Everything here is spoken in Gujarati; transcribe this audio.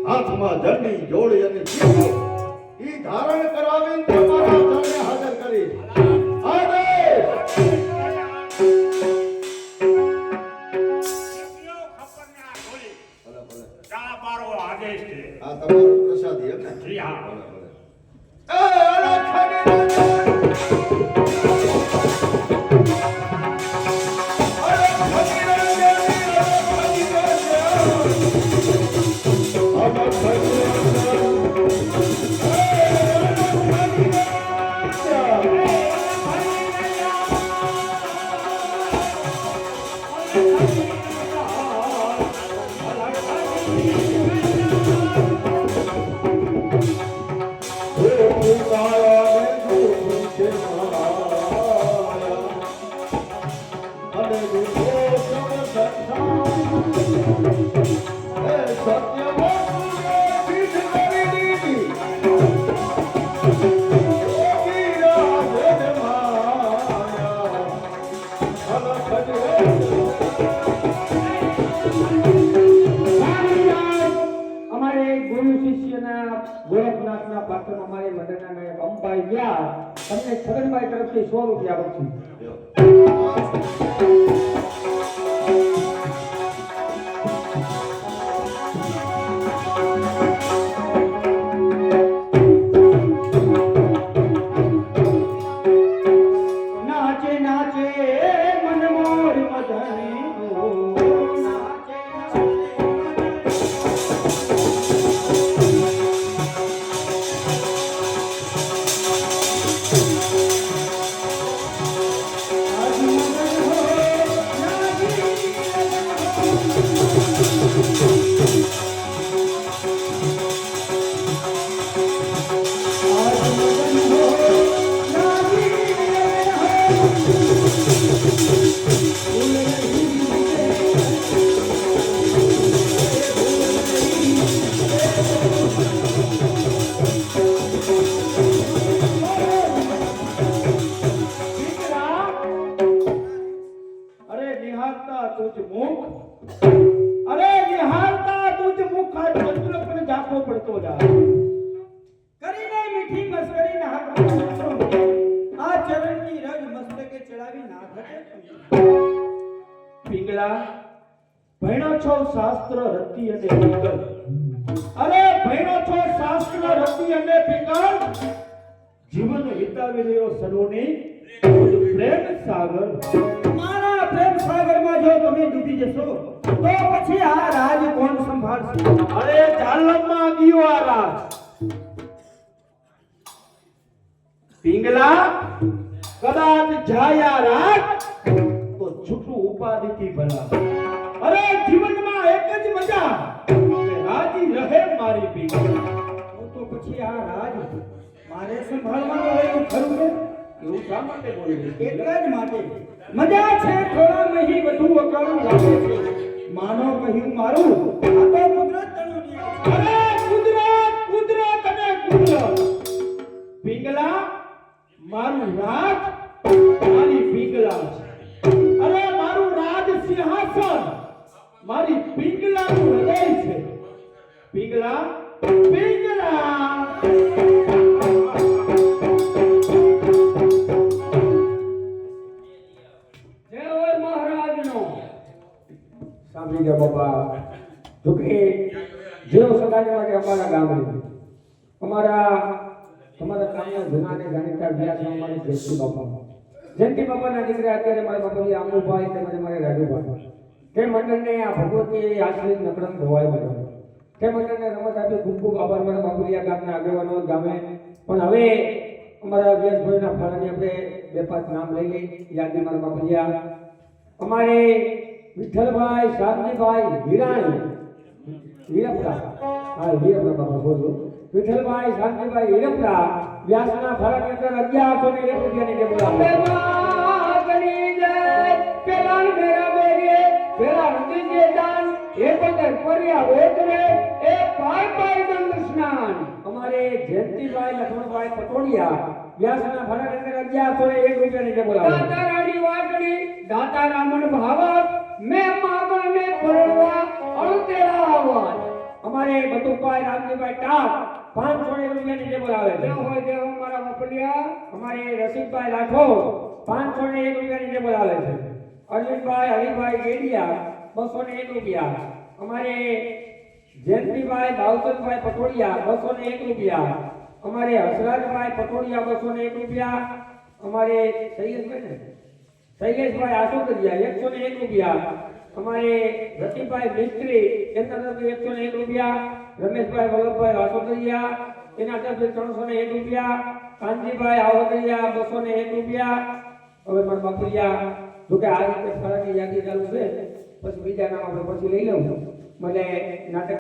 હાથમાં જળની જોડી અને દીવો ઈ ધારણ કરાવીને તમારા ચરણે હાજર કરી આદેશ છે. આ તમારો પ્રસાદી એમ ને? જી હા. ગોરખનાથના પાત્ર અમારે મંડળના અંબાઈ ગયા તમને છગનભાઈ તરફથી 100 રૂપિયા આપું નાચે નાચે મન મોર મદની ભણો છો શાસ્ત્ર રતિ અને પિંગલ અરે ભણો છો શાસ્ત્ર રતિ અને પિંગલ જીવન વિતાવી રહ્યો સનોની પ્રેમ સાગર મારા પ્રેમ સાગરમાં જો તમે ડૂબી જશો તો પછી આ રાજ કોણ સંભાળશે અરે જાલમમાં ગયો આ રાજ પિંગલા કદાચ જાય આ રાજ તો છૂટું ઉપાધિથી ભલા અરે જીવનમાં એક જ મજા કે રાજી રહે મારી પિંગલા તો પછી આ રાજ મારે સંભાળવાનું હોય એવું ખરું છે એવું શા માટે બોલી એટલા જ માટે મજા છે થોડા નહીં વધુ અકાળું લાગે છે માનો કહ્યું મારું આ તો કુદરત તણું અરે કુદરત કુદરત અને કુદરત પિંગલા મારું રાજ મારી પિંગલા છે અરે મારું રાજ સિંહાસન મારી પિંગલાનું હૃદય છે પિંગલા પિંગલા જય ઓર મહારાજનો સાંભળી ગયા બાપા જોકે જેઓ સદાય માટે અમારા ગામે તમારા કામના જૂનાને જાણીતા ગયા છે અમારે જયંતિ બાપા જયંતિ બાપાના દીકરા અત્યારે મારા બાપાજી આમુભાઈ તેમજ મારે રાજુભાઈ તે મંડળને આ ભગવતી આશ્રિત નકરમ ધોવાય બન્યો તે મંડળને રમત આપી ખૂબ ખૂબ આભાર મારા બાપુલિયા ગામના આગેવાનો ગામે પણ હવે અમારા વ્યાસભાઈના ફળાની આપણે બે પાંચ નામ લઈ લઈ યાદી મારા બાપુલિયા અમારે વિઠ્ઠલભાઈ શાંતિભાઈ હિરાણી હીરપરા હા હીરપરા બાપા બોલો વિઠ્ઠલભાઈ શાંતિભાઈ હીરપરા વ્યાસના ફળાની અંદર 1101 રૂપિયાની જે બોલાવે પેલા નદીએ દાન એ પદર કર્યા વેતરે એ પાય સ્નાન અમારે જયંતિભાઈ લખમણભાઈ પટોડિયા વ્યાસના ફળાની અંદર 1101 રૂપિયાની જે બોલાવે દાતા રાણી વાટડી દાતા રામણ ભાવક મેં માગણને પરણવા અણતેડા આવાજ અમારે બટુભાઈ રામજીભાઈ ટાપ 501 રૂપિયાની ટેબલ આવે છે. અમારા વપલિયા અમારે રસિકભાઈ રાઠોડ 501 રૂપિયાની ટેબલ આવે છે. અરવિંદભાઈ હરિભાઈ ગેડિયા 201 રૂપિયા. અમારે જયંતિભાઈ બાવસનભાઈ પટોડિયા 201 રૂપિયા. અમારે હસરાજભાઈ પટોડિયા 201 રૂપિયા. અમારે શૈલેષભાઈ આસોદરિયા 101 રૂપિયા. અમારે રતિભાઈ મિસ્ત્રી એમના તરફથી 101 રૂપિયા. રમેશભાઈ વલ્લભભાઈ આસોદરિયા એના તરફથી 301 રૂપિયા. કાનજીભાઈ આવદરિયા 201 રૂપિયા. હવે મારા બાપુરિયા જોકે આ રીતે ફરકની યાદી ચાલુ છે, પછી બીજા નામ આપણે પછી લઈ લઉં. મને નાટક